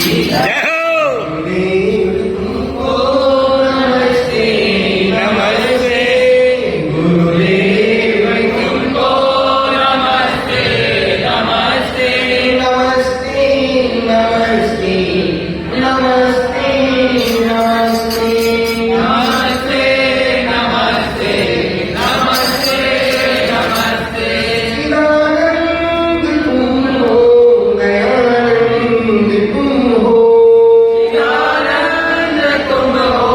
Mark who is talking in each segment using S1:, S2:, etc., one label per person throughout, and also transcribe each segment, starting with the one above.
S1: जय हो।
S2: तुमको नमस्ते नमस्ते गुरुदेव तुमको नमस्ते नमस्ते नमस्ते नमस्ते नमस्ते नमस्ते नमस्ते नमस्ते नमस्ते नमस्ते चिदानंद तुम हो दयानंद तुम हो चिदानंद तुम हो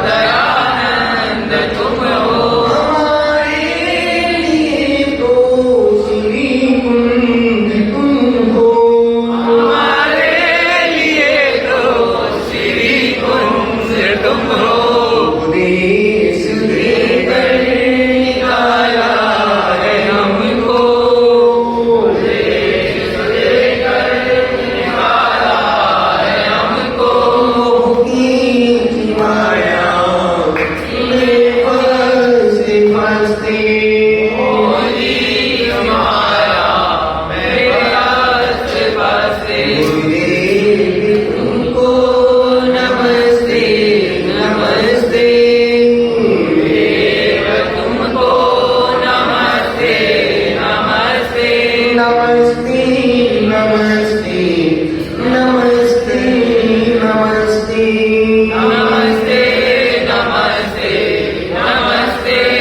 S2: दयानंद तुम हो हमारे लिए तो श्री कुंद तुम हो हमारे लिए तो श्री कुंद तुम हो उपदेश देकर निकाला है हमको उपदेश देकर निकाला है हमको की माया में फंसते फंसते होली माया में फंसते फंसते गुरुदेव तुमको नमस्ते नमस्ते गुरुदेव तुमको नमस्ते नमस्ते नमस्ते नमस्ते नमस्ते नमस्ते नमस्ते नमस्ते नमस्ते नमस्ते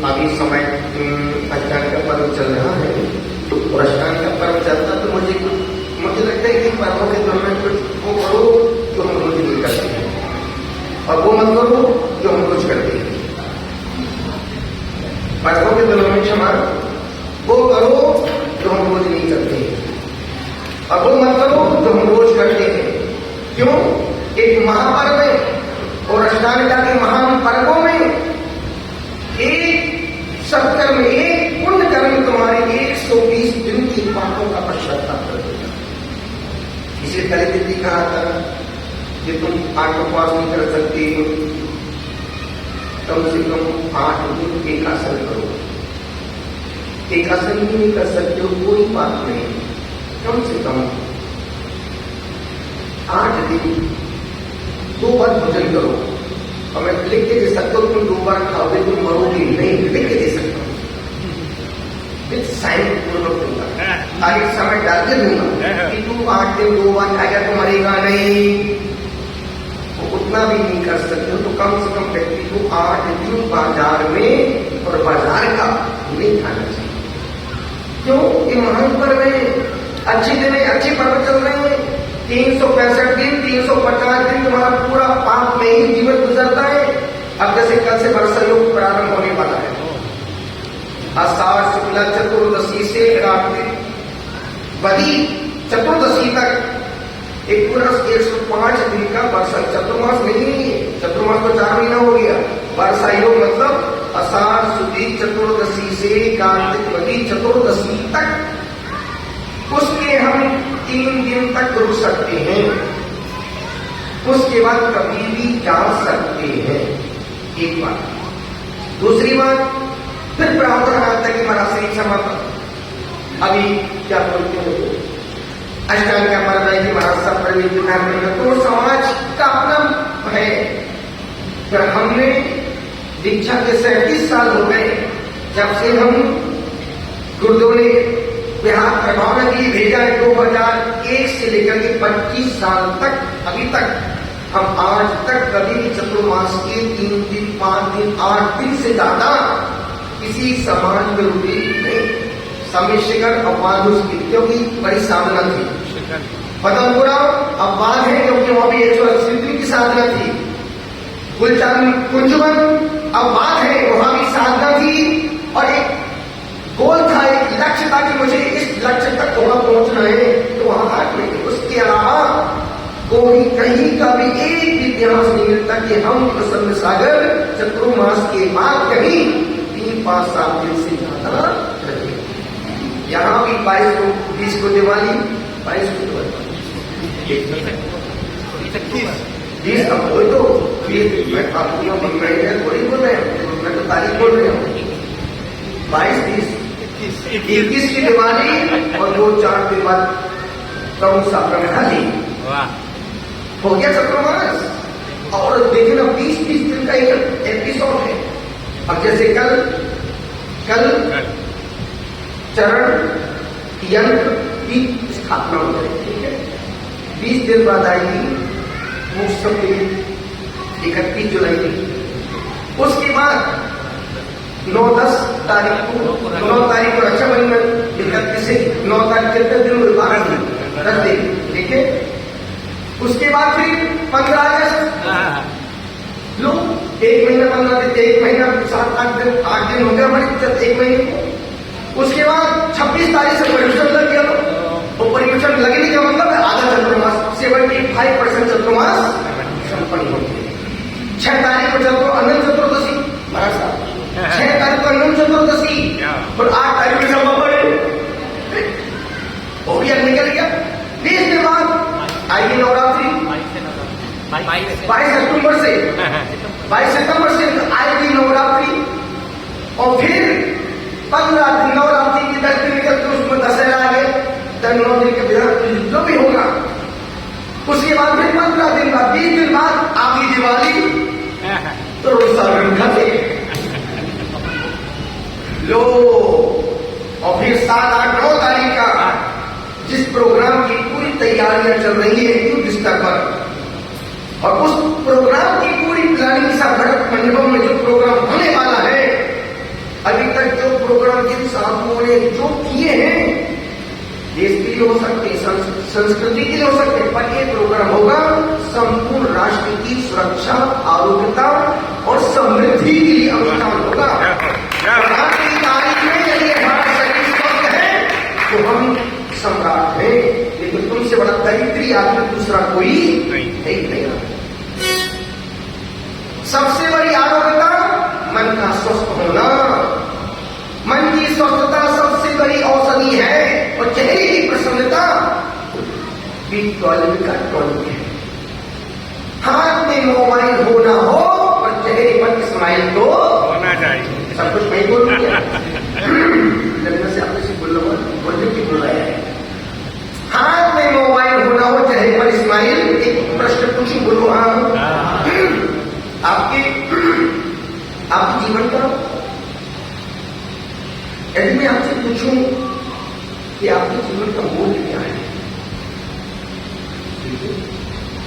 S2: आनी सोने कलुए एक आसन भी नहीं कर सकते हो, कोई बात नहीं, कम से कम 8 दिन 2 बार भोजन करो और मैं लिख के दे सकता हूँ, तुम 2 बार खाओगे तुम मरोगे नहीं, लिख के दे सकता हूँ, विद साइन पूर्वक दूंगा, तारीख समय डाल के दूंगा कि तू 8 दिन 2 बार खाएगा तो मरेगा नहीं। वो उतना भी नहीं कर सकते हो तो कम से कम व्यक्ति को 8 दिन बाजार में और बाजार का नहीं खाना चाहिए। क्यों? ईमान पर में अच्छे दिन अच्छे पर्व चल रहे हैं, 365 दिन 350 दिन तुम्हारा पूरा पाप में ही जीवन गुजरता है। अब जैसे कल से वर्षा योग प्रारंभ होने वाला है, आषाढ़ शुक्ला चतुर्दशी से कार्तिक बदी चतुर्दशी तक एक पूरा 105 दिन का वर्षा चतुर्मास नहीं, चतुर्मास तो 4 महीना हो गया। वर्षा योग मतलब आषाढ़ शुक्ल चतुर्दशी से कार्तिक बदी चतुर्दशी तक, उसके हम 3 दिन तक रुक सकते हैं, उसके बाद कभी भी जा सकते हैं। एक बात। दूसरी बात, फिर प्रावधान आता है कि महाराज से क्षमा अभी क्या बोलते हो अष्टांग का मरना है कि महाराज सब पर तो समाज का अपना है। पर हमने दीक्षा के 37 साल हो गए जब से हम गुरुदेव ने बिहार प्रभावना के लिए भेजा है, 2001 से लेकर के 25 साल तक अभी तक हम आज तक कभी भी चतुर्मास के 3 दिन 5 दिन 8 दिन से ज्यादा किसी समाज में रुके नहीं। समय शिखर अपवाद उसकी, क्योंकि बड़ी साधना थी। पदमपुरा अपवाद है क्योंकि वहां भी 180 दिन की साधना थी। कुंजवन अपवाद है, वहां भी साधना थी और एक गोल था, एक लक्ष्य था कि मुझे इस लक्ष्य तक वहां पहुंचना है, तो वहां हाथ में। उसके अलावा कोई कहीं का भी एक इतिहास नहीं मिलता कि हम प्रसन्न सागर चतुर्मास के बाद कहीं 3-5 साल दिन से ज्यादा रहे। यहाँ भी 22 को 20 को दिवाली, 22 को दिवाली 20 अब कोई तो मैं आपको थोड़ी बोल रहे हैं, मैं तो तारीख बोल रहे हूँ। 22, 20, 21 की दिवाली और 2-4 दिन बाद कौन सा प्रणाली हो गया चतुर्मास। और देखिए ना 20-20 दिन का एक एपिसोड है। अब जैसे कल चरण यंत्र की स्थापना हो जाएगी, ठीक है। 20 दिन बाद आएगी मुक्त सप्तमी 31 जुलाई की। उसके बाद 9-10 तारीख को रक्षाबंधन, 31 से 9 तारीख कितने दिन हुए? 12 दिन, 10 दिन, ठीक है। उसके बाद फिर 15 अगस्त, लो 1 महीना 15 दिन, 1 महीना 7-8 दिन, 8 दिन हो गया हमारे 1 महीने को। उसके बाद 26 तारीख से परिवर्तन लग गया, तो परिवर्तन लगने का मतलब है आधा चतुर्मास, 75% चतुर्मास संपन्न हो गया। 6 तारीख को चलो अनंत चतुर्दशी, महाराज साहब 6 तारीख को अनंत चतुर्दशी और 8 तारीख को जब बड़े हो गया, निकल गया। 20 दिन बाद आएगी नवरात्रि, 22 अक्टूबर से 22 सितंबर से आएगी नवरात्रि। और फिर 15 दिन नवरात्रि की 10 दिन निकल के उसमें दशहरा आ गए, 9 दिन के बिना जो भी होगा। उसके बाद फिर 15 दिन बाद 20 दिन बाद आपकी दिवाली, तो रोजाना खाते लो। और फिर 7, 8, 9 तारीख का जिस प्रोग्राम की पूरी तैयारियां चल रही है युद्ध स्तर पर, और उस प्रोग्राम की पूरी प्लानिंग भरत मंडपम में जो प्रोग्राम होने वाला है, अभी तक जो प्रोग्राम जिन साधुओं ने जो किए हैं, देश के लिए हो सकते हैं, संस्कृति के लिए हो सकते हैं, पर यह प्रोग्राम होगा संपूर्ण राष्ट्र की सुरक्षा, आरोग्यता और समृद्धि के लिए अनुष्ठान होगा। आज की तारीख में यदि हमारा शरीर स्वस्थ है तो हम सम्राट है, लेकिन तुमसे बड़ा दरिद्री आदमी दूसरा कोई नहीं। सबसे बड़ी आरोग्यता मन का स्वस्थ होना, मन की स्वस्थता सबसे बड़ी औषधि है। और चेहरे की प्रसन्नता भी टॉयलेट का टॉनिक है। हाथ में मोबाइल हो ना हो और चेहरे पर स्माइल तो होना चाहिए। सब कुछ मैं बोल रहा जब से आपने से बोलने की बोला है। हाथ में मोबाइल होना हो, चेहरे पर स्माइल। एक प्रश्न पूछूं, बोलो हाँ। आपके आपके जीवन का, यदि मैं आपसे पूछूं कि आपके जीवन का मूल्य क्या है,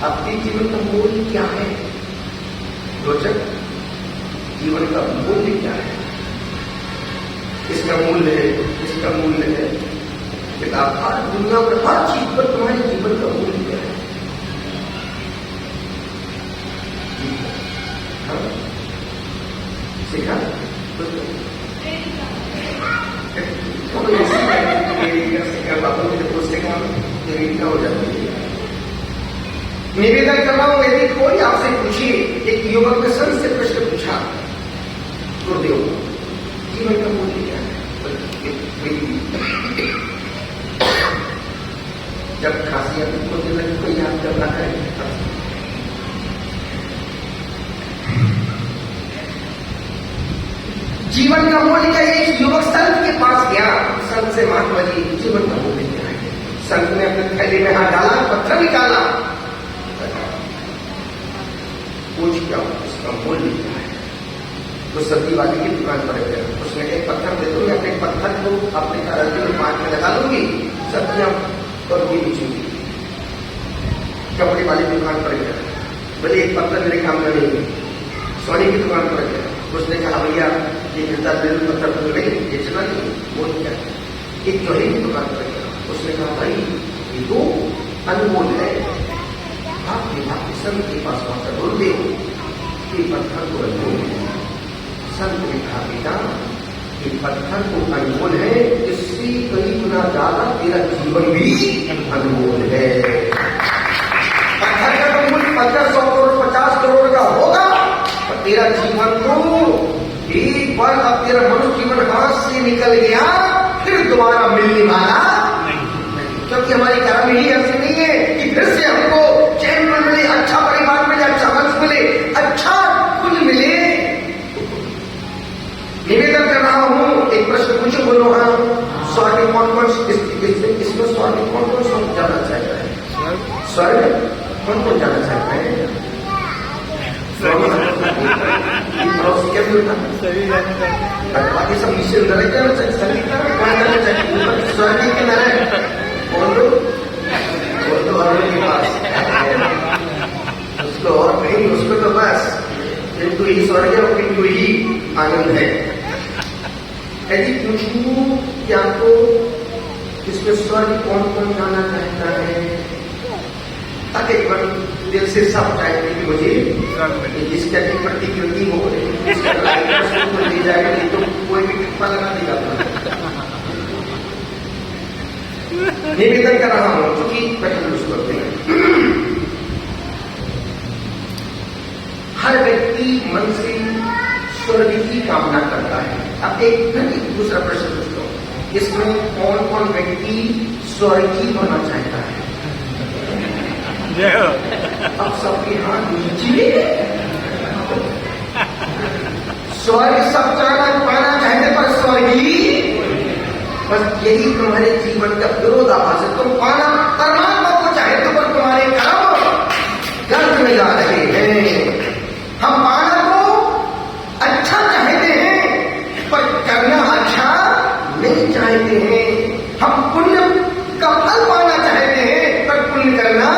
S2: आपके जीवन का मूल्य क्या है, रोचक, जीवन का मूल्य क्या है? इसका मूल्य है, इसका मूल्य है, किताब हर दुनिया पर हर चीज पर तुम्हारे जीवन का मूल्य क्या है? सीखा हो जाती है। निवेदन कर रहा हूं, यदि कोई आपसे पूछे, एक युवक ने सर से प्रश्न पूछा, गुरुदेव जीवन का मूल्य क्या है? जब खांसी आती मुझे लगे कोई याद करना है, जीवन का मूल्य क्या? एक युवक संत के पास गया, संत से महात्मा जी जीवन का मूल्य क्या है? संत ने अपने थैले में हाथ डाला, पत्थर निकाला, पूछ क्या उसका मूल्य क्या है? तो सब्जी वाले की दुकान पर गया, उसने एक पत्थर दे दो, मैं अपने पत्थर को अपने कराची में पान में लगा लूंगी, सब्जियां और भी बेचूंगी। कपड़े वाले की दुकान पर गया, बोले एक पत्थर मेरे काम का नहीं। सोने की दुकान पर गया, उसने कहा भैया ये मिलता पत्थर तो नहीं बेचना नहीं, बोल क्या? एक जोड़े की दुकान पर गया, उसने कहा भाई ये तो अनमोल है, आप संत के पास पहुंचा बोल दे कि पत्थर को अनमोल है। संत ने कहा बेटा ये पत्थर को अनमोल है, इससे कई गुना ज्यादा तेरा जीवन भी अनमोल है। पत्थर का तो मूल्य 50 करोड़ 50 करोड़ का होगा, और तेरा जीवन तो एक बार अब तेरा मनुष्य जीवन हाथ से निकल गया, फिर दोबारा मिलने वाला नहीं। क्योंकि हमारी कर्म ही ऐसे नहीं है कि फिर से हमको चैन मिले, अच्छा परिवार मिले, अच्छा वंश मिले, अच्छा कुल मिले। निवेदन कर रहा हूं, एक प्रश्न पूछो, बोलो हाँ, स्वर्ग कौन कौन इसमें स्वर्ग कौन कौन जाना चाहता है? स्वर्ग कौन कौन जाना चाहता है? बाकी सब नीचे उधर जाना चाहिए, स्वर्ग के नारे बोल दो और के पास उसको और नहीं, उसको तो बस किंतु ही स्वर्ग है और किंतु ही आनंद है। यदि पूछूं कि आपको इसमें स्वर्ग कौन कौन जाना चाहता है, ताकि एक बार दिल से सब चाहेंगे कि मुझे जिसका की प्रतिकृति हो ले जाएगा, नहीं तो कोई भी टिप्पा लगा देगा। निवेदन कर रहा हूं क्योंकि करते हैं, हर व्यक्ति मन से स्वर्ग की कामना करता है। अब एक दूसरा प्रश्न पूछता हूं, इसमें कौन कौन व्यक्ति स्वर्ग की होना चाहता है? अब सबके हाथ नीचे, स्वर्ग सब पाना चाहते पर स्वर्गी, बस यही तुम्हारे जीवन का विरोधाभास है। तुम पाना परमात्मा को चाहते हो पर तुम्हारे कर्म गर्भ में जा रहे हैं। हम पाना को अच्छा चाहते हैं पर करना अच्छा नहीं चाहते हैं। हम पुण्य का फल पाना चाहते हैं पर पुण्य करना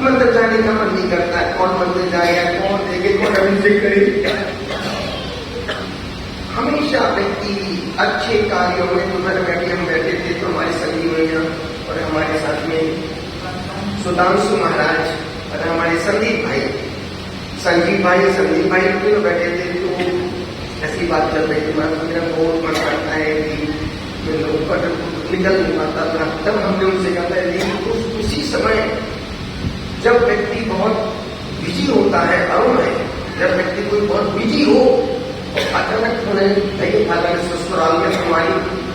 S2: मंदिर जाने का मन नहीं करता है। कौन मंदिर जाएगा, कौन देखे, कौन अभिषेक करे। हमेशा व्यक्ति अच्छे कार्यों में, उधर बैठे हम बैठे थे तो हमारे संजीवनिया और हमारे साथ में सुधांशु महाराज और हमारे संदीप भाई तो बैठे थे, तो ऐसी बात कर रहे थे, मेरा बहुत मन करता है कि मैं लोगों पर निकल नहीं पाता था। तब हमने उनसे कहा था लेकिन उसी समय जब व्यक्ति बहुत बिजी होता है, अरुण है, जब व्यक्ति कोई बहुत बिजी हो, अचानक उन्हें अलग ससुराल में हमारी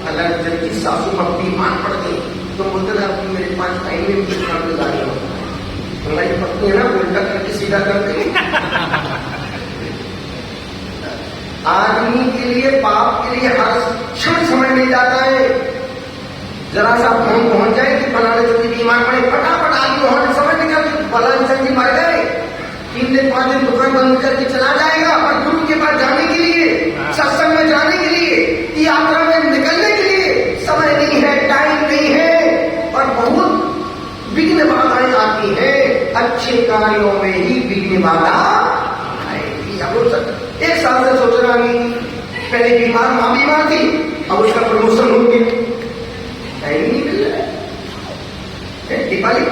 S2: अलग जब की सासू माँ बीमार पड़ गई तो बोलते थे आपको मेरे पास टाइम में कुछ काम में जाना होता है। हमारी पत्नी है ना, उल्टा करके सीधा करते आदमी के लिए, पाप के लिए हर क्षण समय मिल जाता है। जरा सा फोन पहुंच जाए कि फलाने चौथी बीमार पड़े, फटाफट आदमी वहां समय निकल फलाने चौथी मर गए, 3 दिन 5 दिन दुकान बंद करके चला जाएगा, पर गुरु के पास जाने के माता आएगी। अब एक साल से सोच रहा नहीं, पहले बीमार माँ बीमार थी, अब उसका प्रमोशन हो गया, टाइम नहीं मिल रहा है। दीपाली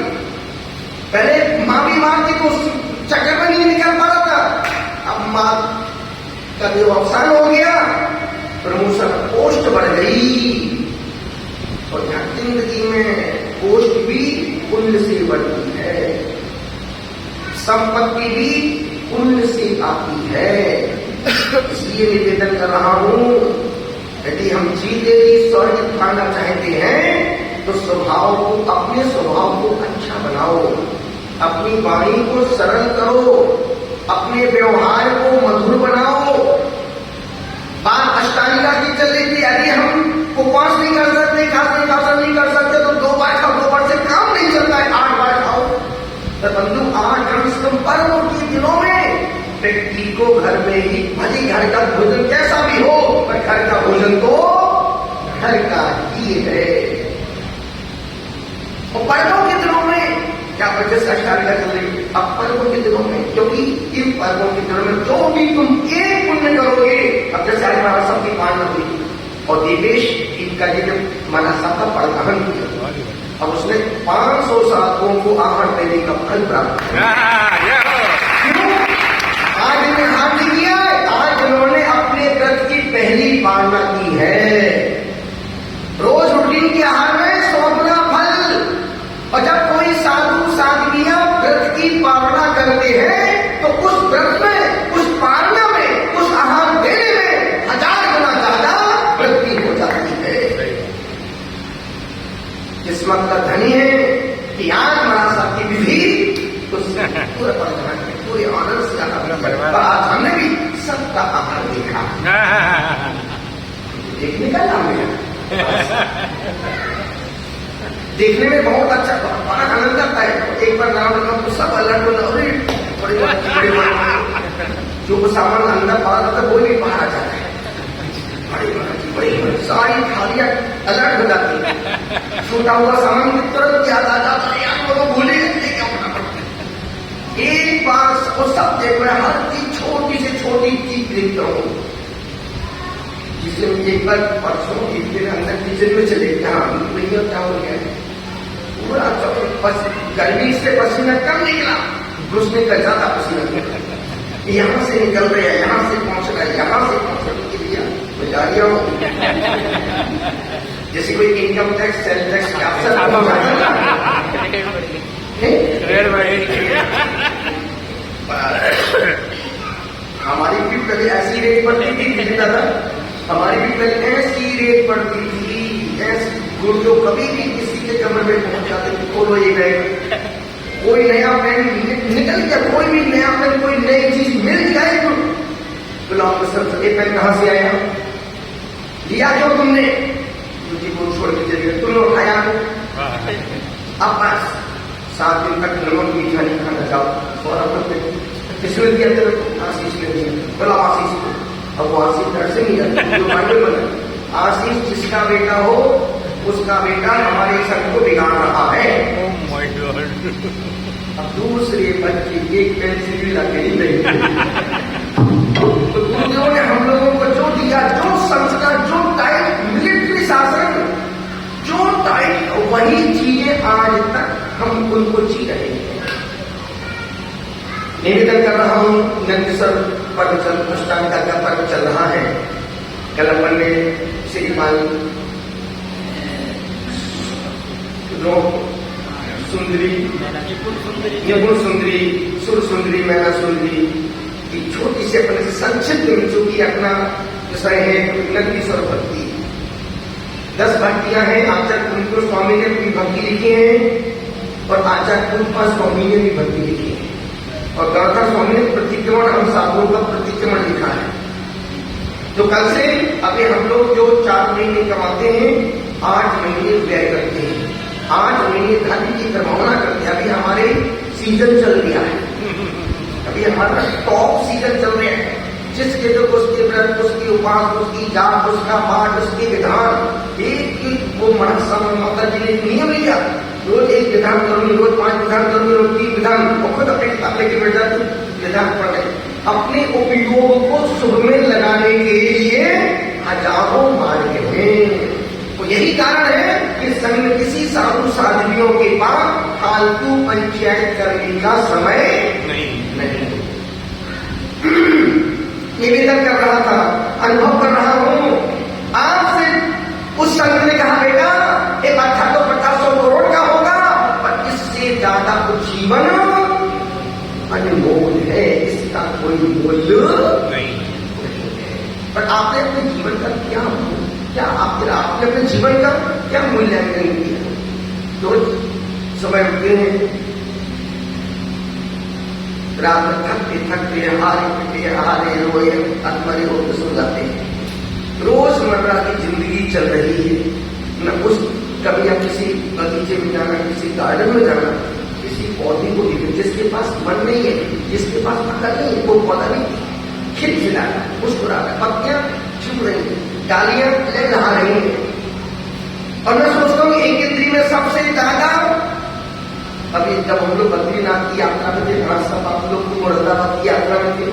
S2: पहले माँ बीमार थी तो उस चक्कर में नहीं निकल पा रहा था, अब माँ का जो अवसान हो गया, प्रमोशन, पोस्ट बढ़ गई। और जिंदगी में पोस्ट भी पुण्य से बढ़ती है, संपत्ति भी पुण्य से आती है। इसलिए निवेदन कर रहा हूं, यदि हम जीते जी स्वर्ग पाना चाहते हैं तो स्वभाव को, अपने स्वभाव को अच्छा बनाओ, अपनी वाणी को सरल करो, अपने व्यवहार को मधुर बनाओ। बात अष्टांगिका की चल रही थी, यदि हम उपवास नहीं कर सकते, खास नहीं कर सकते तो 2 बार खाओ, 2 बार से काम नहीं चलता है, 8 बार खाओ। तो बंधु 8 कम से कम पर्वों के दिनों में व्यक्ति को घर में ही, भले घर का भोजन कैसा भी हो, पर घर का भोजन तो घर का ही है। और पर्वों के दिनों में क्या वजह से अष्टांगिका चल रही? अब पर्वों के दिनों में, क्योंकि इन पर्वों के दिनों में जो भी तुम एक पुण्य करोगे, अब जैसे आज हमारा सबकी पालना हुई और देवेश इनका ये जो माना सबका परिवहन किया, अब उसने 500 साधुओं को आहार देने का फल प्राप्त किया। आज इन्हें हाथ किया, आज उन्होंने अपने व्रत की पहली पालना की है। रोज रूटीन के आहार में 100 गुना फल। और जब कोई साधु साध्वियां व्रत की पालना करते हैं तो उस व्रत में, उस पालना में, उस आहार देने में 1000 गुना ज्यादा वृद्धि हो जाती है। किस्मत का धनी है कि आज महाराज साहब की विधि तो पूरे परिवार में पूरे आनंद से आज हमने भी सबका आहार देखा। देखने का नाम है, देखने में बहुत अच्छा, बड़ा आनंद आता है। एक बार नाम लगा तो सब अलर्ट हो, जो सामान अंदर पड़ा था वो भी बाहर आ जाता है, बड़ी सारी थालियां अलर्ट हो जाती है, छूटा हुआ सामान तुरंत याद आ जाता है, यार वो भूले एक बार वो सब देख रहे, हर चीज छोटी से छोटी चीज देखता हूँ। जिसे एक बार परसों के अंदर किचन में चले गए, हाँ भैया क्या हो गया, पूरा गर्मी से पसीना कम निकला, घुसने का ज्यादा पसीना, यहाँ से निकल रहे हैं, यहाँ से पहुंच रहा है, यहाँ से पहुंचने के लिए मैं जा रहा हूँ। जैसे कोई इनकम टैक्स, सेल टैक्स का हमारी भी कभी ऐसी रेट पड़ती थी दादा, हमारी भी कभी ऐसी रेट पड़ती थी, ऐसी जो कभी भी किसी के कमरे में पहुंच जाते थे, खोलो ये बैग, कोई नया पेन निकल गया, कोई भी नया पेन, कोई नई चीज मिल जाए तो गुलाम सर ये पेन कहां से आया, लिया क्यों तुमने, मुझे वो छोड़ के चले गए, तुमने उठाया अब बस 7 दिन तक नमक मीठा नहीं खाना जाओ। और अपन किसने दिया तेरे को? आशीष ने दिया, बोला आशीष को। अब वो आशीष घर से नहीं जाती, जो पांडे बना आशीष जिसका बेटा हो उसका बेटा हमारे संघ को बिगाड़ रहा है। अब दूसरे बच्चे एक पेंसिल भी लगे ही नहीं। तो गुरुदेव ने हम लोगों को जो दिया, जो संस्कार, जो टाइट मिलिट्री शासन, जो टाइट, वही चीजें आज तक हम उनको जी रहे हैं। निवेदन कर रहा हूं, नंदीश्वर पर्व चल, अष्टांगिका का पर्व चल रहा है। कल अपन ने श्रीमान सुंदरी, निपुण सुंदरी, सुर सुंदरी, मैना सुंदरी की छोटी से अपने संक्षिप्त में जो कि अपना विषय है नंदीश्वर भक्ति। 10 भक्तियां हैं। आचार्य कुंकुर स्वामी ने अपनी भक्ति लिखी है और आचार्य कुंकुर स्वामी ने भी भक्ति लिखी है और गणधर स्वामी ने प्रतिक्रमण, हम साधुओं का प्रतिक्रमण लिखा है। तो कल से अभी हम लोग जो 4 महीने कमाते हैं, 8 महीने व्यय करते हैं, 8 महीने धन की प्रभावना करते हैं। अभी हमारे सीजन चल रहा है, अभी हमारा टॉप सीजन चल रहा है। जिसके जो उसके व्रत, उसकी उपास, उसकी जाप, उसका पाठ, उसके विधान, एक वो माता जी ने नियम लिया रोज एक विधान करूंगी, रोज 5 विधान करूंगी, रोज 3 विधान, और खुद अपने किताब लेके बैठ जाती विधान पढ़ रहे। अपने उपयोग को शुभ में लगाने के लिए हजारों मार्ग हैं। तो यही कारण है कि संघ में किसी साधु साध्वियों के पास फालतू पंचायत करने का समय नहीं। निवेदन कर रहा था, अनुभव कर रहा हूं आपसे। उस संघ ने कहा बेटा एक अच्छा तो 50-100 करोड़ का होगा, पर इससे ज्यादा कुछ जीवन अनमोल है, इसका कोई मूल्य नहीं है। पर आपने अपने जीवन का क्या आपने अपने जीवन का क्या मूल्यांकन किया? रोज सुबह उठते हैं, रात में थकते हारे रोए आत्मरे होकर सो जाते हैं। रोजमर्रा की जिंदगी चल रही है, न कुछ कभी आप किसी बगीचे में जाना, किसी गार्डन में जाना, किसी पौधे को देखे जिसके पास मन नहीं है, जिसके पास पता नहीं है, वो पौधा नहीं खिलखिला रहा, मुस्कुरा रहा, पत्तियां चुभ रही है, डालियां लहरा रही है। और मैं सोचता हूँ एक इंद्री में सबसे ज्यादा, अभी जब हम लोग बद्रीनाथ की यात्रा में थे, महाराज साहब आप लोग को मुरादाबाद की यात्रा में थे,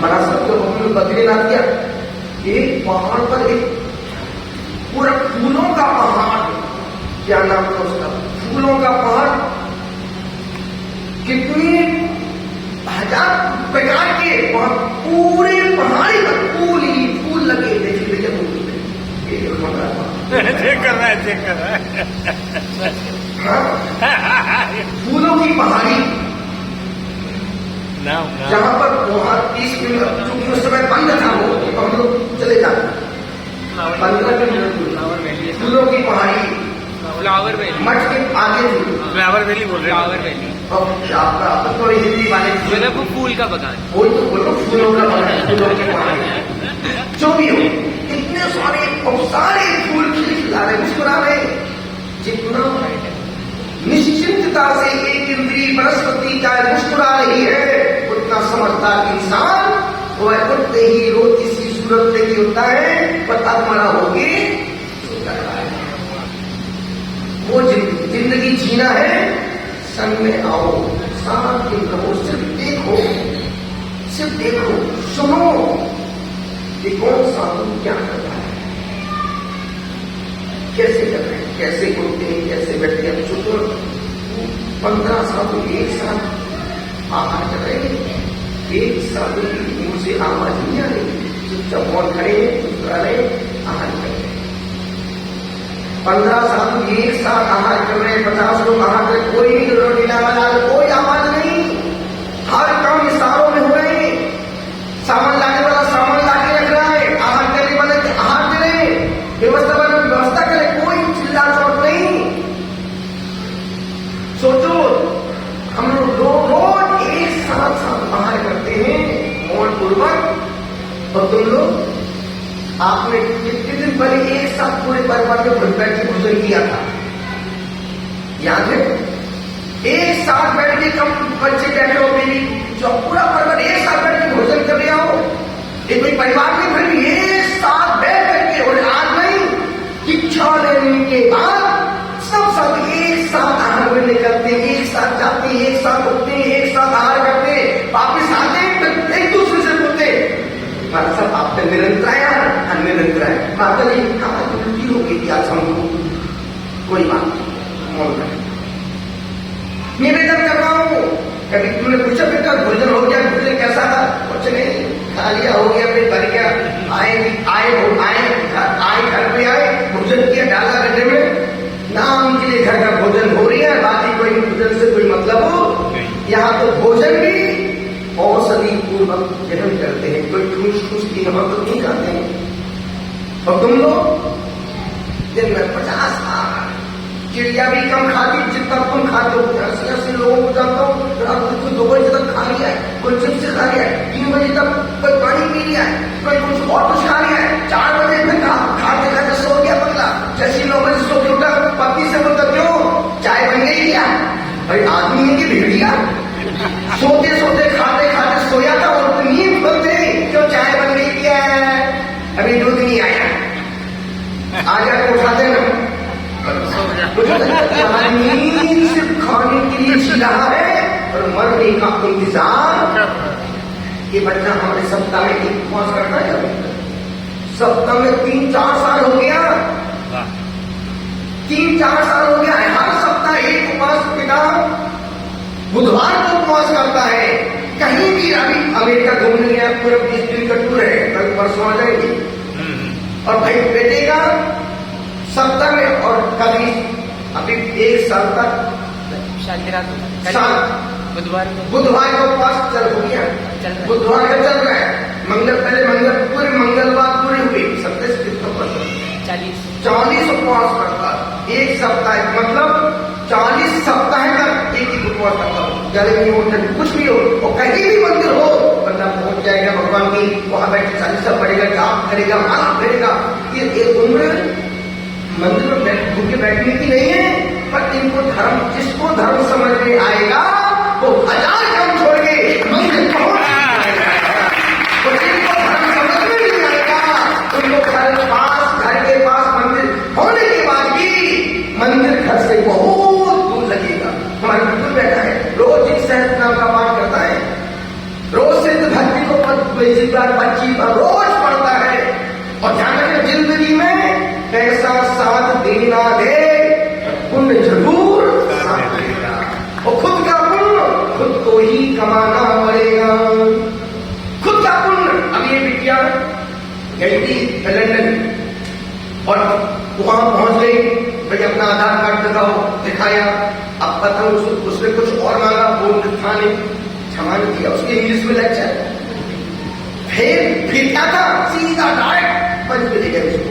S2: महाराज साहब जब हम लोग बद्रीनाथ किया, एक पहाड़ पर एक पूरा फूलों का पहाड़, क्या नाम था उसका, फूलों का पहाड़, कितनी 1000 प्रकार के पूरे पहाड़ी पर फूल ही फूल लगे। देखिए भैया चेक कर रहा है हाँ? फूलों की पहाड़ी, जहां पर वहां 30 मिनट, चूंकि उस समय बंद था वो, तो हम लोग चले जाते 15 मिनट। फूलों की पहाड़ी, फ्लावर वैली, मठ के आगे थी, फ्लावर वैली बोल रहे, फ्लावर वैली। अब तो हिंदी वाले मतलब वो फूल का बगान, वो तो बोलो फूलों का बगान, फूलों की पहाड़ी, जो भी हो, इतने सारे फूल खिला रहे, मुस्कुरा रहे। जितना निश्चिंतता से एक इंद्री बृहस्पति का मुस्कुरा रही है, उतना समझदार इंसान वह उठते ही रोज किसी सूरत से होता है, पर अब मरा होगी वो जिंदगी जीना है। संग में आओ, साथ में रहो, सिर्फ देखो, सुनो कि कौन साधु क्या कर रहा है, कैसे कर रहे हैं, कैसे उठते हैं, कैसे बैठते हैं। सोचो 15 साधु एक साथ आहार कर रहे हैं, एक साधु की मुंह से आवाज नहीं आ रही, चुपचाप मौन खड़े हैं, मुस्कुरा रहे, आहार कर रहे हैं। 15 साधु एक साथ आहार कर रहे हैं, 50 लोग आहार कर रहे, कोई नीला वाला, कोई आवाज नहीं, हर काम इशारों में हो रहे हैं। सामान लाने वाला सामान लाके रख रहा है, आहार करने वाले आहार दे रहे हैं, व्यवस्था वाले व्यवस्था करे, कोई चिल्ला चोट नहीं। सोचो हम लोग रोज एक साथ आहार करते हैं मौन पूर्वक, और तुम लोग आपने कितने दिन पहले एक साथ पूरे परिवार में बैठ के भोजन किया था, याद है? एक साथ बैठ के कम बच्चे बैठे हो, मेरी जो पूरा परिवार एक साथ बैठ के भोजन कर रहा हो, एक कोई परिवार में फिर भी एक साथ बैठ करके, और आज नहीं, शिक्षा लेने के बाद सब एक साथ आहार में निकलते, एक साथ जाते, एक साथ उठते, एक साथ आहार करते, वापिस आते, फिर एक दूसरे से बोलते, माता साहब आपका निरंतर आया, निरंतर है, माता जी कहा उल्टी हो गई थी आज हमको, कोई बात नहीं, निवेदन कर रहा हूं। कभी तुमने पूछा बेटा भोजन हो गया, भोजन कैसा था? कुछ नहीं, खा लिया, हो गया, फिर भर गया, आए घर पे आए, भोजन किया, डाला गड्ढे में, नाम के लिए घर का भोजन हो रही है, बाकी कोई भोजन से कोई मतलब हो। यहाँ तो भोजन भी औषधि पूर्वक ग्रहण करते हैं, कोई ठूस की हम तो नहीं खाते हैं। और तुम लोग दिन में 50 आहार, चिड़िया भी कम खाती जितना तुम खाते हो। 80 लोगों को जानता हूँ, रात को 2 बजे तक खा लिया है, कोई चिप्स खा लिया है, 3 बजे तक कोई पानी पी लिया है, कोई कुछ और कुछ खा लिया है, 4 बजे फिर खाते खाते सो गया पगला, जैसे 9 बजे सो के उठा, पति से बोलता क्यों चाय बन गई क्या? भाई आदमी है कि भेड़िया? सोते सोते खाते खाते सोया था और नींद बोलते क्यों चाय बन गई क्या? अभी दूध नहीं आया, आ जाकर उठा देना। नींद हम इंतजार। ये बच्चा हमारे सप्ताह में एक उपवास करता है, सप्ताह में 3-4 साल हो गया, 3-4 साल हो गया है, हर सप्ताह एक उपवास पिता बुधवार को उपवास करता है। कहीं भी अभी अमेरिका घूमने गया, पूरा 20 दिन का टूर है, कल परसों आ जाएंगे। और भाई बेटे का सप्ताह में, और कभी अभी 1 साल तक बुधवार को उपवास चल हो गया, बुधवार का चल रहा है, पूरे मंगलवार पूरी हुई 40 उपवास करता, 1 सप्ताह मतलब 40 सप्ताह तक एक ही उपवास करता हूँ। गर्मी हो ठंड कुछ भी हो, और कहीं भी मंदिर हो बंदा पहुंच जाएगा भगवान की, वहां बैठ के 40 पढ़ेगा, जाप करेगा, माला फेरेगा। ये उम्र मंदिर में भूखे बैठने की नहीं है, पर इनको धर्म, जिसको धर्म समझ में आएगा वो 1000 काम छोड़ के मंदिर पहुंच जाएगा। और जिनको धर्म समझ में नहीं आएगा उनको घर के पास मंदिर होने के बाद भी मंदिर घर से बहुत दूर लगेगा। हमारे बिल्कुल बैठा है, रोज एक सहस्त्र नाम का पाठ करता है, रोज सिद्ध भक्ति को 25 बार रोज पढ़ता है। और ध्यान रखना, जिंदगी में पैसा साथ देना दे, पुण्य जरूर साथ देगा। और खुद का पुण्य खुद को ही कमाना पड़ेगा, खुद का पुण्य। अब ये बिटिया गई थी लंदन और वहां पहुंच गई, भाई अपना आधार कार्ड दिखाया, अब पता उसने कुछ और मांगा, वो था नहीं, क्षमा नहीं किया, उसकी इंग्लिश में लेक्चर, फिर क्या था, सीधा डायरेक्ट पंच पे ले गए उसको।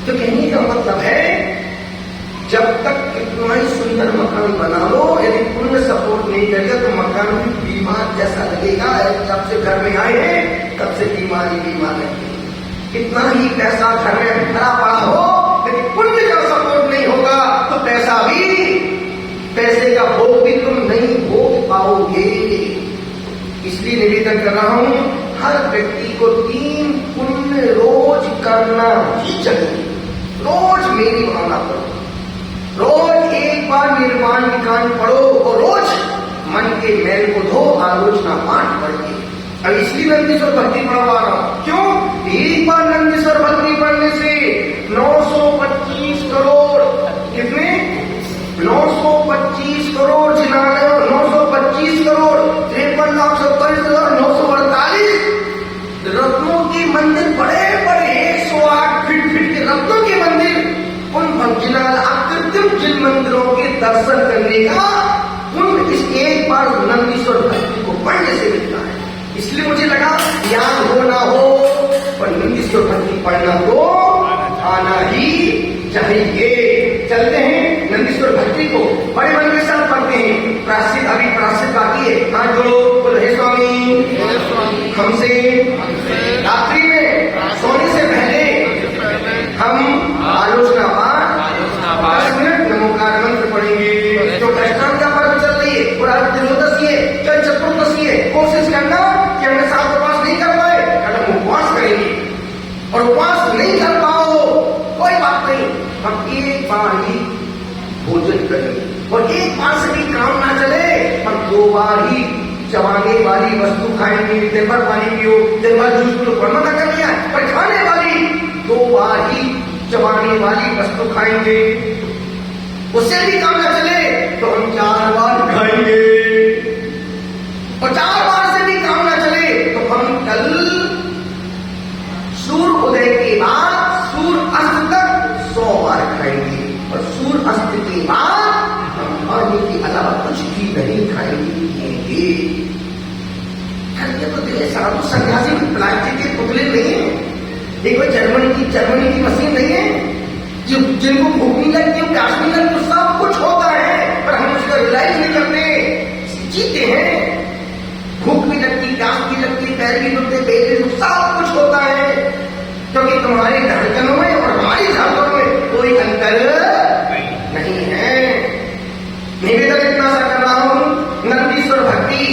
S2: तो कहने का मतलब है, जब तक कितना ही सुंदर मकान बना लो, यदि पुण्य सपोर्ट नहीं करेगा तो मकान भी बीमार जैसा लगेगा। जब से घर में आए हैं तब से बीमार लगेगी। कितना ही पैसा घर में भरा पड़ा हो, यदि पुण्य का सपोर्ट नहीं होगा तो पैसे का भोग भी तुम नहीं भोग पाओगे। इसलिए निवेदन कर रहा हूं, हर व्यक्ति को 3 पुण्य रोज करना ही चाहिए। रोज मेरी भावना करो, रोज एक बार निर्वाण निकाल पढ़ो, और रोज मन के मैल को धो आलोचना पाठ पढ़ के। अब इसलिए नंदीश्वर भक्ति पढ़वा रहा हूं, क्यों? एक बार नंदीश्वर भक्ति पढ़ने से 925 करोड़, कितने 925 करोड़ 925 करोड़ 53,70,948 रत्नों के मंदिर, बड़े बड़े 108 फीट के रत्नों के मंदिर, उन जिन मंदिरों के दर्शन करने का पुण्य इस एक बार नंदीश्वर भक्ति को पढ़ने से मिलता है। इसलिए मुझे लगा याद हो ना हो, पर नंदीश्वर भक्ति पढ़ना तो आना ही चाहिए। चलते हैं नंदीश्वर भक्ति को बड़े मन के साथ पढ़ते हैं। प्रायश्चित अभी प्रायश्चित बाकी है, हाथ जोड़ो, बोलो हे स्वामी, हमसे रात्रि में सोने से पहले हम आलोचना पाठ 10 मिनट नमोकार मंत्र पढ़ेंगे। तो कृष्णाष्टमी का पर्व चल रही है और आज त्रयोदशी है, कल चतुर्दशी है, कोशिश करना कि हमने साथ उपवास नहीं कर पाए, कल हम उपवास करेंगे। और उपवास नहीं कर पाओ कोई बात नहीं, हम एक बार ही भोजन करेंगे, और एक बार से भी काम ना चले, हम 2 बार ही चबाने वाली वस्तु खाएंगे। दिन भर पानी पियो, दिन भर जूस पियो, मना कर लिया, पर खाने वाली 2 बार ही चबाने वाली वस्तु खाएंगे। उससे भी काम न चले तो हम 4 बार खाएंगे, और 4 बार से भी काम न चले तो हम कल सूर्य उदय के बाद सूर्य अस्त तक 100 बार खाएंगे, और सूर्य अस्त के बाद हम पानी के अलावा कुछ भी नहीं खाएंगे। तो साधु सन्यासी प्लास्टिक के पुतले नहीं है, देखो जर्मनी की मशीन नहीं है, जिनको भूख नहीं लगती, प्यास नहीं लगती, सब कुछ होता है, पर हम उसका रियलाइज नहीं करते, जीते हैं। भूख भी लगती, प्यास भी लगती, पैर भी दुखते, पेट भी दुखते, सब कुछ होता है, क्योंकि तुम्हारी धड़कनों में और हमारी धड़कनों में कोई अंतर नहीं है। निवेदन इतना सा कर रहा हूं, नंदीश्वर भक्ति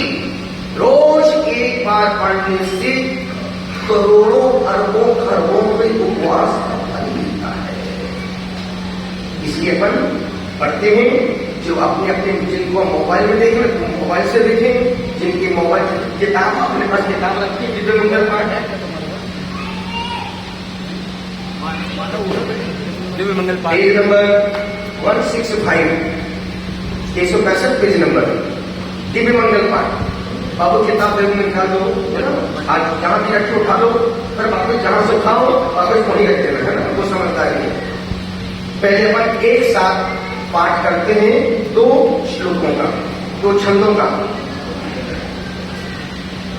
S2: रोज एक बार पढ़ने से करोड़ों अरबों खरबों में उपवास का फल मिलता है। इसलिए अपन पढ़ते हैं। जो अपने अपने जिनको मोबाइल में देखें मोबाइल से देखें, जिनके मोबाइल किताब अपने पास किताब रखी है दिव्य मंगल पाठ है,
S1: दिव्य मंगल पाठ
S2: page number 165, 165 page number Divya मंगल पाठ। बाबू किताब बैग में निकाल दो, है ना, आज जहां भी रखे उठा लो, फिर वापस जहां से खाओ वापस वहीं रख देना, है ना, वो समझदारी है। पहले अपन एक साथ पाठ करते हैं 2 श्लोकों का, 2 छंदों का।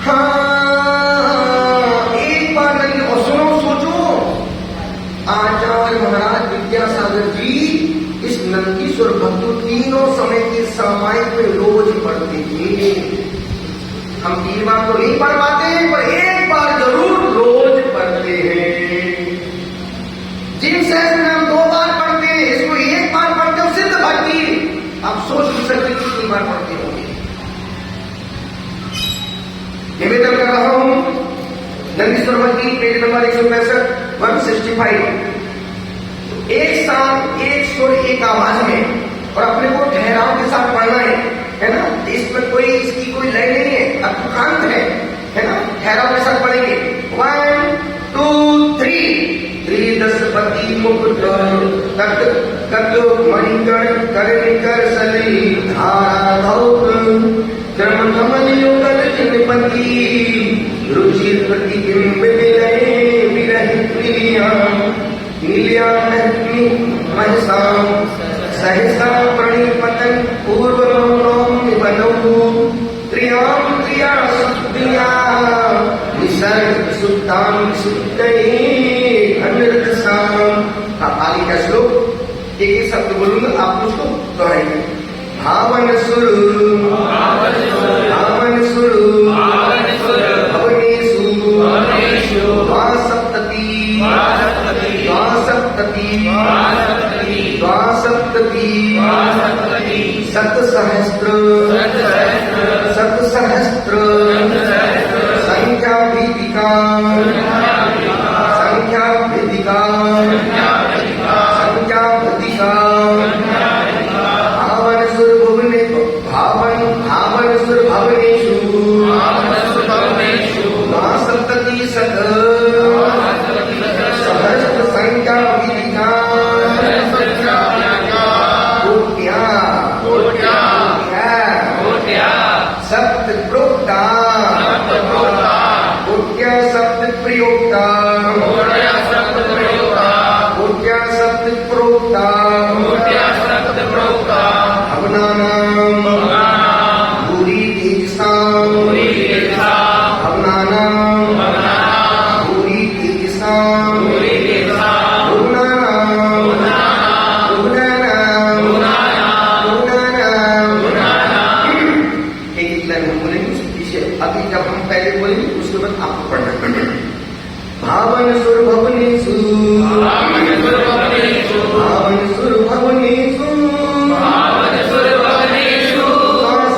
S2: हाँ, एक बार नहीं और सुनो, सोचो, आचार्य महाराज विद्यासागर जी इस नंदीश्वर भक्तु तीनों समय के सामायिक में रोज पढ़ते थे। हम 3 बार तो नहीं पढ़ पाते, पर एक बार जरूर रोज पढ़ते हैं। जिन सहस्त्र नाम 2 बार पढ़ते हैं, इसको 1 बार पढ़ते हो, सिद्ध भक्ति। आप सोच भी सकते कितनी बार पढ़ते होंगे। निवेदन कर रहा हूं नंदीश्वर भक्ति पेज नंबर 165, 165। एक साथ एक सुर एक आवाज में और अपने को ठहराव के साथ पढ़ना है ना। इसमें कोई इसकी कोई लय नहीं है, अर्थांत है ना। ठहराव के साथ पढ़ेंगे। 1 2 3 त्रिदशपति मुकुट तट कट मणिकण कर सली धारा धौत क्रम कमलयुगल जिनपति रुचि प्रतिबिंब विलय विरह नीलिया महसा सहसा प्रणिपतन पूर्व बनौ त्रियाम क्रिया सुक्रिया निसर्ग सुताम सुक्तये अनृतसाम। आगे का श्लोक एक ही शब्द बोलूंगा, आप उसको दोहराएंगे। भावन सुरु भावन सुरु भवनेषु द्वासप्तति शतसहस्र संख्या भीतिका भावन सुर भवनेषु द्वासप्तति सहस्र संख्या भीतिका सप्त प्रोक्ता कोट्या सप्त प्रयोक्ता कोट्या सप्त प्रोक्ता भवनानां भूरि तेजसां भवनानां भूरि तेजसां अभी जब हम पहले बोलेंगे उसके बाद आपको पढ़ना। भावन सुर भवनेषु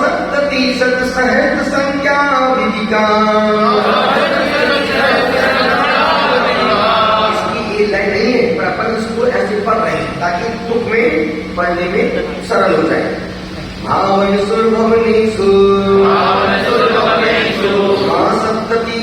S2: सप्तति सहस्र संख्या विदिका। इसकी ये लाइन नहीं है, पर अपन इसको ऐसे पढ़ रहे हैं ताकि तुक में पढ़ने में सरल हो जाए। भावन सुर भवनेषु सप्तति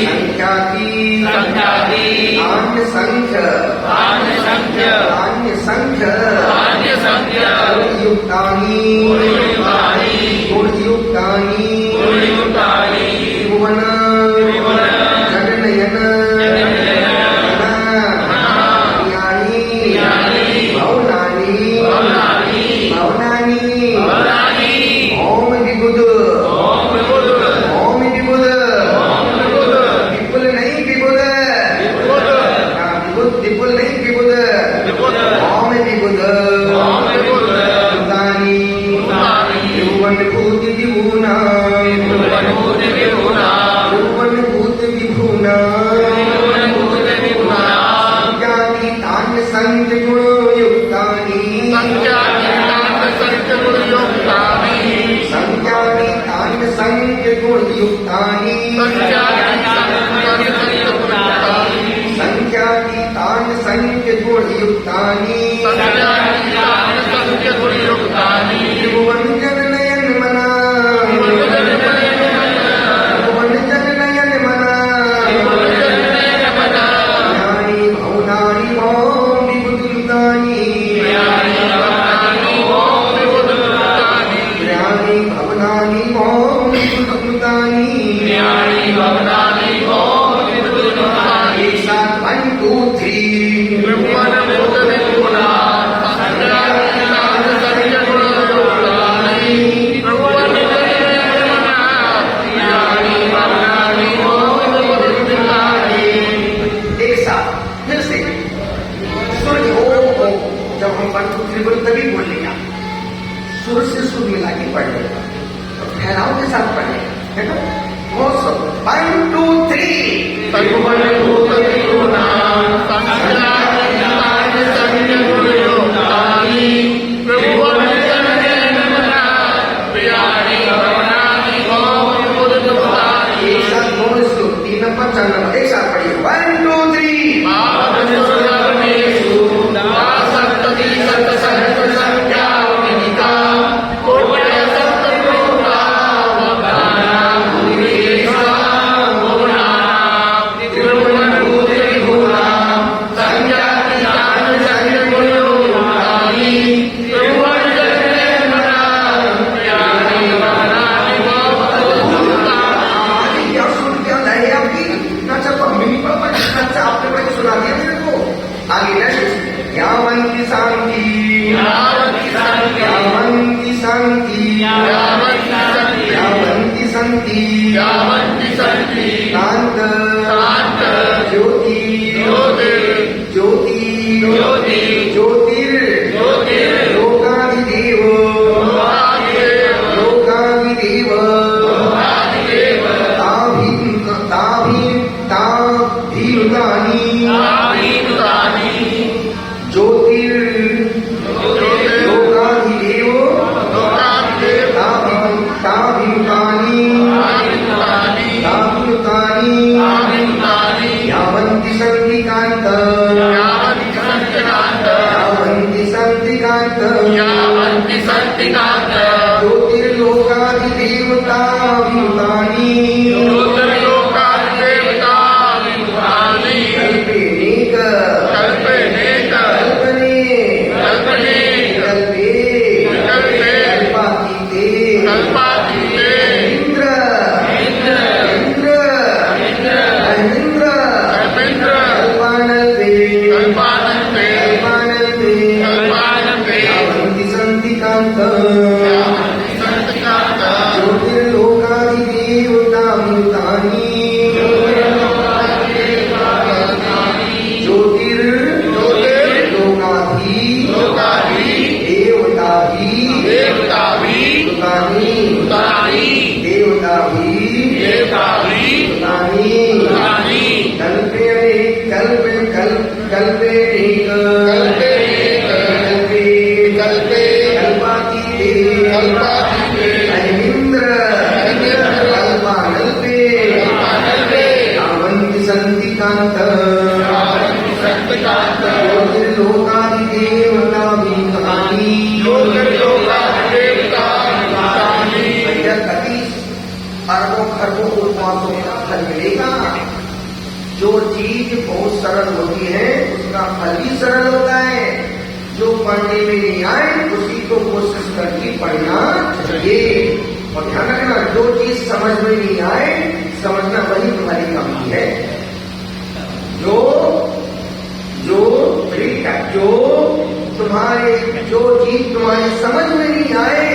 S2: संख्याति
S1: संख्याति
S2: अन्य संख्य
S1: अन्य संख्य
S2: अन्य संख्य
S1: अन्य संख्य
S2: युक्तानि
S1: गुणयुक्तानि
S2: गुणयुक्तानि
S1: गुणयुक्तानि
S2: त्रिभुवन जगनयन भवनानि भवनानि ओम विबुध ओम विबुध विपुल नहीं विबुध विपुल नहीं विबुध ओम विबुध भूतानि त्रिभुवन भूति विभुना त्रिभुवन भूत विभुना संख्याति तान्य संख्य गुणयुक्तानि संख्याति तान्य संख्य गुणयुक्तानि संख्याति तान्य संख्य गुणयुक्तानि त्रिभुवन जननयन मना त्रिभुवन जननयन मना ज्ञानी भवनानि ओम विबुधुतानि ज्ञानी भवनानि ओम विबुधुतानि एक साथ 1 2 3 एक साथ फिर से सुर ओ जब हम 1 2 3 बोले तभी बोलेगा सुर से सुर मिला के पढ़ेगा और ठहराव के साथ पढ़ेगा है ना बहुत सब 1 2 3 एक साथ दोनों श्लोक 3 नंबर 4 नंबर एक साथ पढ़िए 1 2 3 आगे नेक्स्ट यावन्ति शांति यावन्ति शांति यावन्ति शांति कांत ज्योति ज्योतिर् लोकाधिदेव ताभिनुतानि ज्योतिर्लोकाधिदेव ताभिनुतानि यावन्ति सन्ति कान्त ज्योतिर्लोकाधिदेवताभिनुतानि अरबों खरबों उपवासों का फल मिलेगा। चीज बहुत सरल होती है उसका फल भी सरल होता है। जो पढ़ने में नहीं आए उसी को कोशिश करके पढ़ना चाहिए। और ध्यान रखना, जो चीज समझ में नहीं आए समझना वही तुम्हारी काम की है। जो चीज तुम्हारी समझ में नहीं आए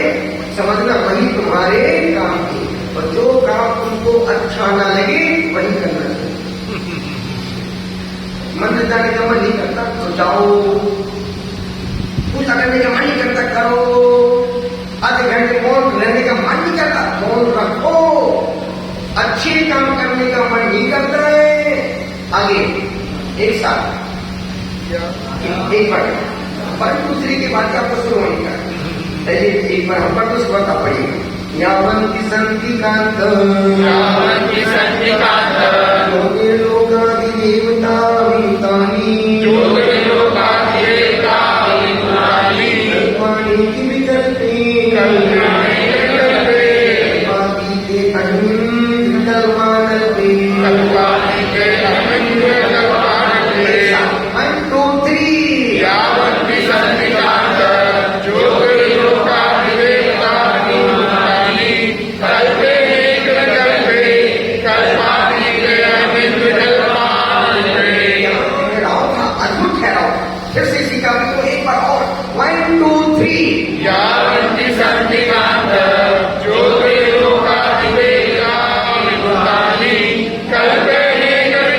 S2: समझना वही तुम्हारे काम की। और जो काम तुमको अच्छा ना लगे वही करना चाहिए। मंदिर जाने का मन नहीं करता तो जाओ, पूजा करने का मन नहीं करता करो, आधे घंटे मौन रहने का मन नहीं करता मौन रखो, अच्छे काम करने का मन नहीं करता है आगे एक साथ एक बार पर दूसरे के बाद आपको शुरू होने का पहले एक बार हम पर तो स्वता पड़ेगा। यावन्ति सन्ति कान्त
S1: यावन्ति सन्ति कान्त
S2: योगे लोकाधिदेवता विहितानि
S1: योगे लोकाधिदेवता विहितानि
S2: कल्पानि विकल्पे कल्पातीते अस्मिन् कल्पानल्पे
S1: कल्पातीते अस्मिन् कल्पानल्पे
S2: 1 2 3
S1: यावन्ति सन्ति कान्त योगे लोकाधिदेवता विहितानि कल्पे कल्पे कल्पातीते अस्मिन् कल्पानल्पे।
S2: अद्भुत ठहराओ। फिर से इसी काव्य को एक बार और 1 2 3
S1: यावन्ति सन्ति कान्त योगे लोकाधिदेवता विहितानि कल्पे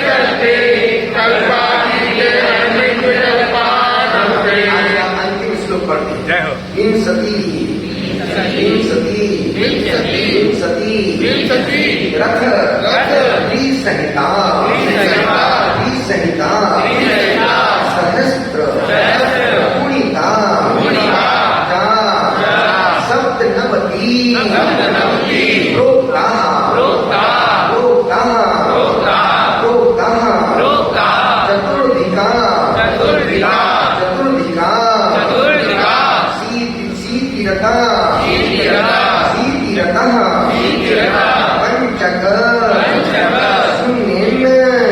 S1: कल्पे कल्पातीते अस्मिन् कल्पानल्पे।
S2: आज आप अंतिम श्लोक पढ़ते हैं।
S3: जय हो।
S2: विंशति रथ त्रिसहिता सहस्त्र गुणिता सप्तनवति प्रोक्ता चतुर्धिका शीतिरता पंचक शून्येन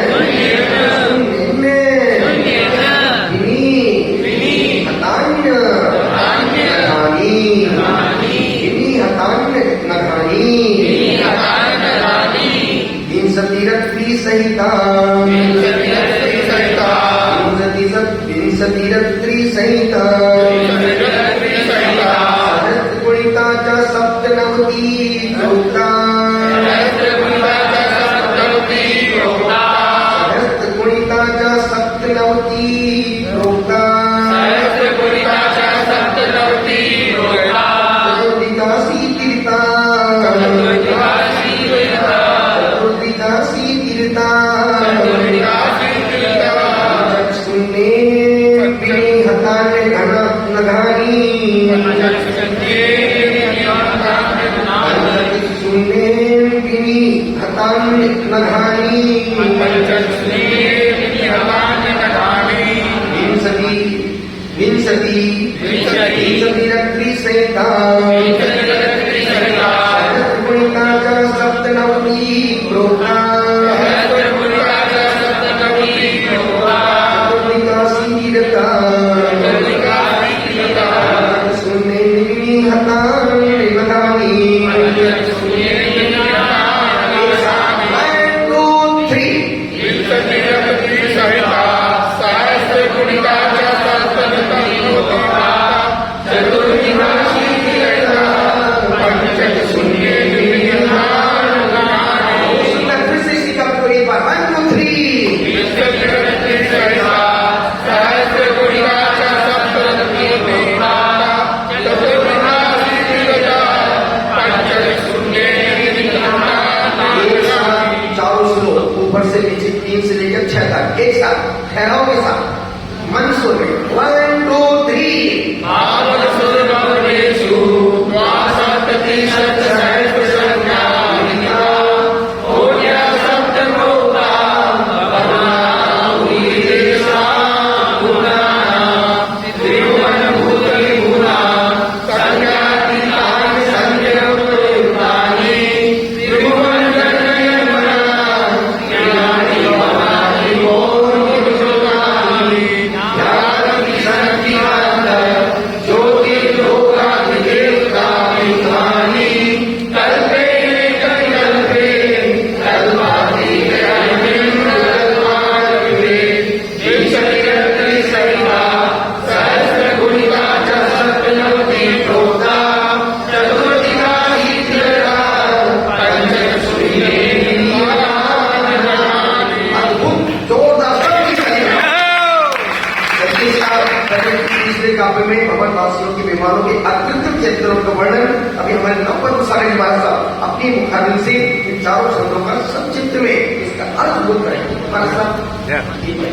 S2: विंशतिरत्रिसहिता सहस्रगुणिता च सप्तनवति प्रोक्ता सहस्रगुणिता च सप्तनवति प्रोक्ता चतुर्दिका शीतिरता विंशतिरत्रिसहिता सहस्रगुणिता च सप्तनवति प्रोक्ता चतुर्दिका शीतिरता ऊपर से नीचे 3 से लेकर 6 तक एक साथ ठहराव के साथ मन सुर में 1 2 3
S1: आवन सुर भवनेषु द्वासप्तति सहस्र संख्या ओड्या सप्त प्रोक्ता भवनाहुरीशा गुणा त्रिभुवन भूतविभुना संज्ञातीतानि संज्ञायुक्तानि त्रिभुवन जन्मयन्मना ज्ञानि भवानि
S2: काव्य में भगवान वासियों के विमानों के अत्युत्तम चित्रों का वर्णन अभी हमारे नवपद सारे साहब अपनी मुखादिल से इन चारों शब्दों का संक्षिप्त में इसका अर्थ बोध करेंगे।